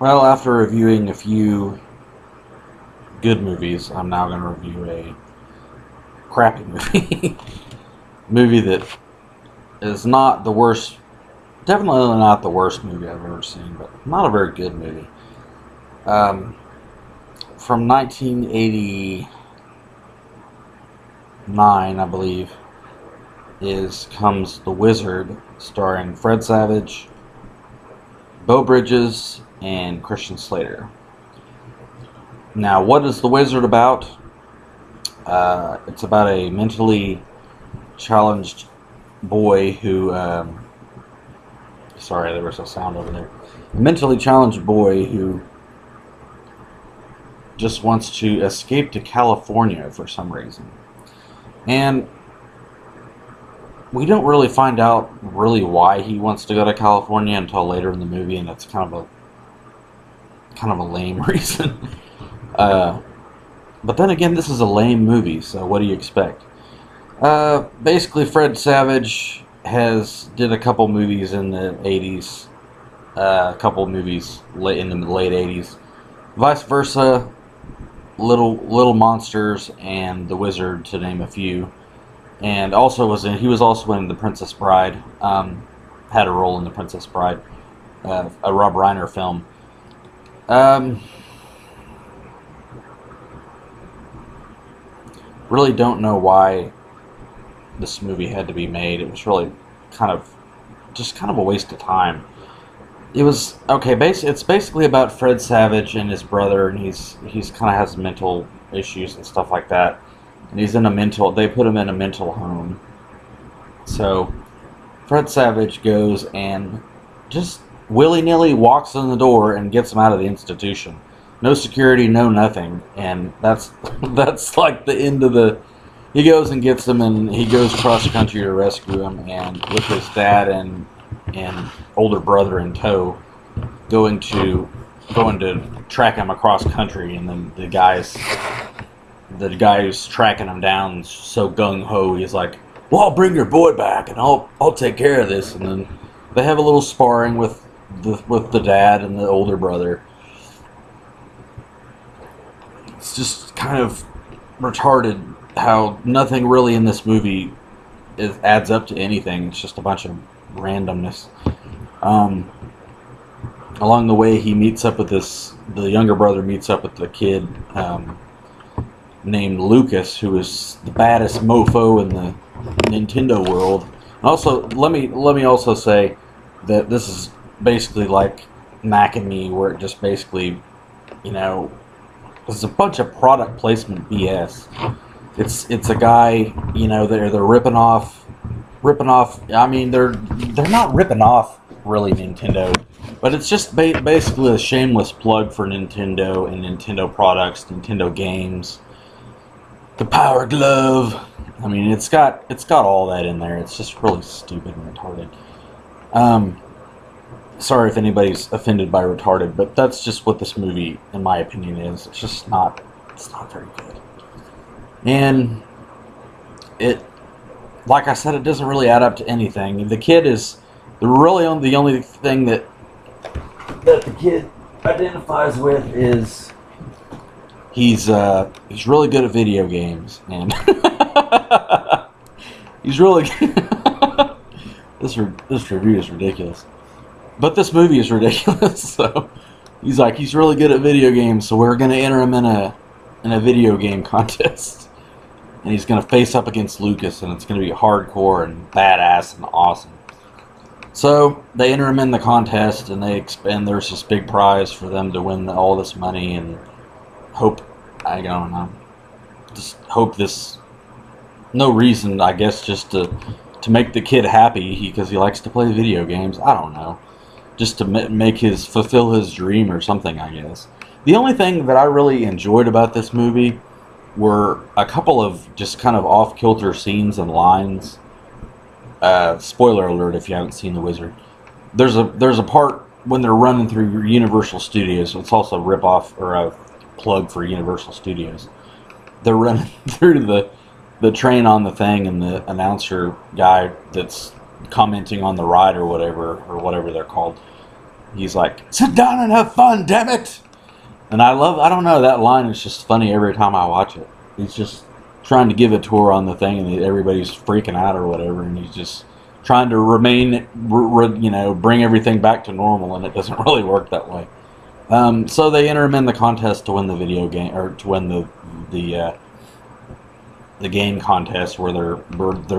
Well, after reviewing a few good movies, I'm now going to review a crappy movie. Movie that is not the worst, definitely not the worst movie I've ever seen, but not a very good movie. Um, from 1989, I believe, comes The Wizard, starring Fred Savage, Beau Bridges, and Christian Slater. Now, what is The Wizard about? It's about a mentally challenged boy who. Sorry, there was a sound over there. A mentally challenged boy who just wants to escape to California for some reason. And we don't really find out really why he wants to go to California until later in the movie, and it's kind of a lame reason. But then again, this is a lame movie, so what do you expect? Basically, Fred Savage did a couple movies in the 80s, a couple movies in the late 80s. Vice versa, Little Monsters and The Wizard, to name a few. And he was also in The Princess Bride. Had a role in The Princess Bride, a Rob Reiner film. Really don't know why this movie had to be made. It was really kind of a waste of time. It was okay. It's basically about Fred Savage and his brother, and he's kind of has mental issues and stuff like that. And he's in a mental. They put him in a mental home. So Fred Savage goes and just willy nilly walks in the door and gets him out of the institution. No security, no nothing, and that's like the end of the. He goes and gets him, and he goes cross country to rescue him, and with his dad and older brother in tow, going to track him across country, and then the guy who's tracking him down is so gung ho, he's like, "Well, I'll bring your boy back, and I'll take care of this." And then they have a little sparring with the dad and the older brother. It's just kind of retarded how nothing really in this movie adds up to anything. It's just a bunch of randomness. Along the way, the younger brother meets up with the kid named Lucas, who is the baddest mofo in the Nintendo world. Also, let me also say that this is basically like Mac and Me, where it just basically, it's a bunch of product placement BS. It's a guy, they're ripping off. I mean, they're not ripping off really Nintendo, but it's just basically a shameless plug for Nintendo and Nintendo products, Nintendo games. The Power Glove. I mean, it's got all that in there. It's just really stupid and retarded. Sorry if anybody's offended by retarded, but that's just what this movie, in my opinion, is. It's not very good. And like I said, it doesn't really add up to anything. The kid is the only thing that the kid identifies with is he's really good at video games, and he's really this review is ridiculous. But this movie is ridiculous. So he's really good at video games, so we're gonna enter him in a video game contest, and he's gonna face up against Lucas, and it's gonna be hardcore and badass and awesome. So they enter him in the contest, and there's this big prize for them to win all this money, and I don't know, just hope this. No reason, I guess, just to make the kid happy because he likes to play video games. I don't know. Just to fulfill his dream or something, I guess. The only thing that I really enjoyed about this movie were a couple of just kind of off-kilter scenes and lines. Spoiler alert if you haven't seen The Wizard. There's a part when they're running through Universal Studios. It's also a rip-off or a plug for Universal Studios. They're running through the train on the thing, and the announcer guy that's commenting on the ride or whatever they're called, He's like, sit down and have fun, damn it! And I don't know, that line is just funny every time I watch it. He's just trying to give a tour on the thing, and everybody's freaking out or whatever, and he's just trying to bring everything back to normal, and it doesn't really work that way. So they enter him in the contest to win the video game, or to win the game contest, where they're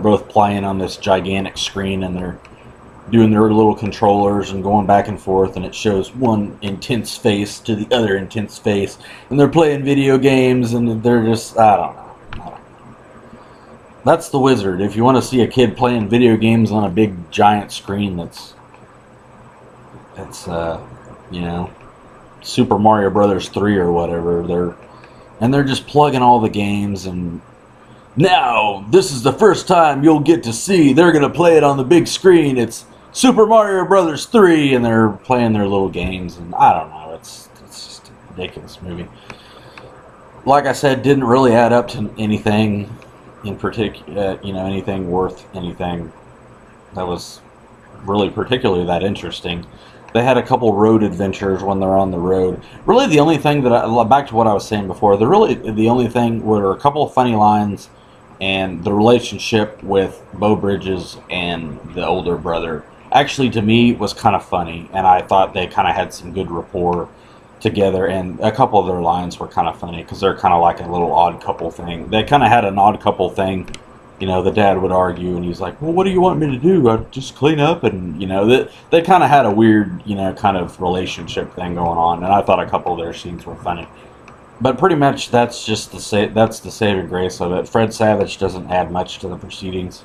both playing on this gigantic screen, and they're doing their little controllers and going back and forth, and it shows one intense face to the other intense face, and they're playing video games, and they're just, I don't know. That's The Wizard. If you want to see a kid playing video games on a big giant screen, that's Super Mario Brothers 3 or whatever, they're just plugging all the games, and now this is the first time you'll get to see they're gonna play it on the big screen. It's Super Mario Brothers 3, and they're playing their little games, and I don't know, it's just a ridiculous movie. Like I said, didn't really add up to anything in particular, anything worth anything that was really particularly that interesting. They had a couple road adventures when they're on the road. Really, the only thing back to what I was saying before, the only thing were a couple of funny lines, and the relationship with Beau Bridges and the older brother actually, to me, was kind of funny, and I thought they kind of had some good rapport together, and a couple of their lines were kind of funny, because they're kind of like a little odd couple thing. They kind of had an odd couple thing. The dad would argue, and he's like, well, what do you want me to do? I just clean up, and, they kind of had a weird, kind of relationship thing going on, and I thought a couple of their scenes were funny. But pretty much that's just the saving grace of it. Fred Savage doesn't add much to the proceedings.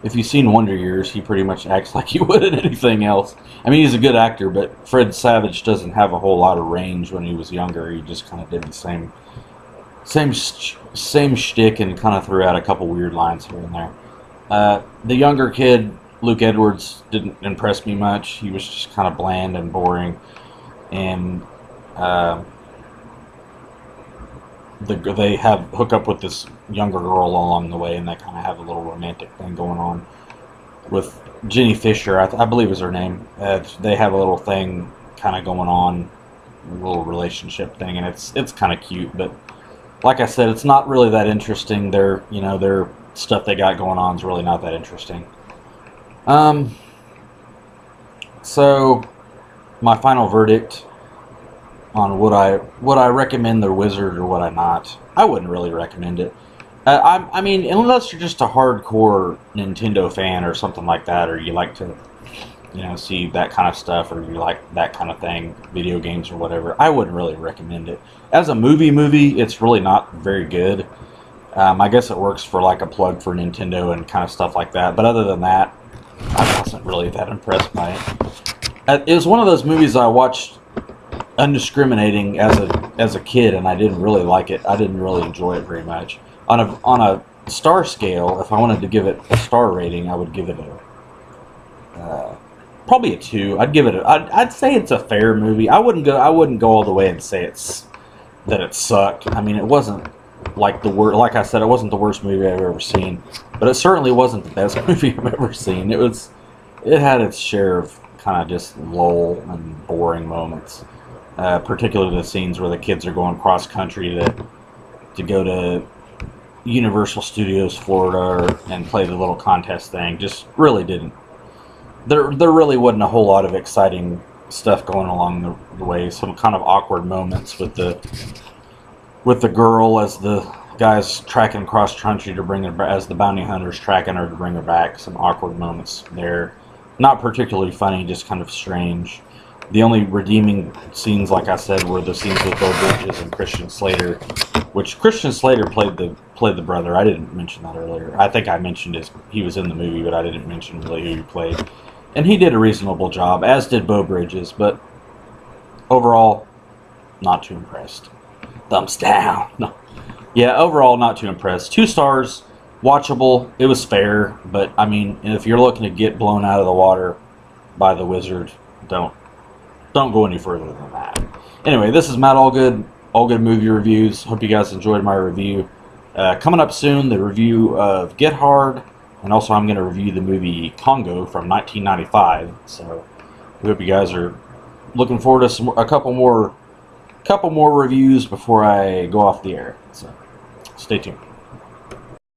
If you've seen Wonder Years, he pretty much acts like he would in anything else. I mean, he's a good actor, but Fred Savage doesn't have a whole lot of range when he was younger. He just kind of did the same shtick, and kind of threw out a couple weird lines here and there. The younger kid, Luke Edwards, didn't impress me much. He was just kind of bland and boring, and they hook up with this younger girl along the way, and they kind of have a little romantic thing going on with Jenny Fisher, I believe is her name. They have a little thing kind of going on, a little relationship thing, and it's kind of cute, but like I said, it's not really that interesting. Their stuff they got going on is really not that interesting. So my final verdict on would I recommend The Wizard or would I not? I wouldn't really recommend it. I mean, unless you're just a hardcore Nintendo fan or something like that, or you like to, see that kind of stuff, or you like that kind of thing, video games or whatever, I wouldn't really recommend it. As a movie, it's really not very good. I guess it works for like a plug for Nintendo and kind of stuff like that, but other than that, I wasn't really that impressed by it. It was one of those movies I watched undiscriminating as a kid, and I didn't really like it. I didn't really enjoy it very much. On a star scale, if I wanted to give it a star rating, I would give it probably a 2. I'd say it's a fair movie. I wouldn't go all the way and say that it sucked. I mean, it wasn't like like I said, it wasn't the worst movie I've ever seen, but it certainly wasn't the best movie I've ever seen. It had its share of kind of just lull and boring moments. Particularly the scenes where the kids are going cross country to go to Universal Studios Florida and play the little contest thing. Just really didn't. There really wasn't a whole lot of exciting stuff going along the way. Some kind of awkward moments with the girl as the guys tracking cross country to bring her, as the bounty hunters tracking her to bring her back. Some awkward moments there. Not particularly funny, just kind of strange. The only redeeming scenes, like I said, were the scenes with Beau Bridges and Christian Slater, which Christian Slater played the brother. I didn't mention that earlier. I think I mentioned he was in the movie, but I didn't mention really who he played. And he did a reasonable job, as did Beau Bridges, but overall, not too impressed. Thumbs down. No. Yeah, overall, not too impressed. 2 stars, watchable. It was fair, but I mean, if you're looking to get blown out of the water by The Wizard, don't go any further than that. Anyway, this is Matt Allgood Movie Reviews. Hope you guys enjoyed my review. Coming up soon, the review of Get Hard, and also I'm going to review the movie Congo from 1995. So, we hope you guys are looking forward to a couple more reviews before I go off the air. So stay tuned.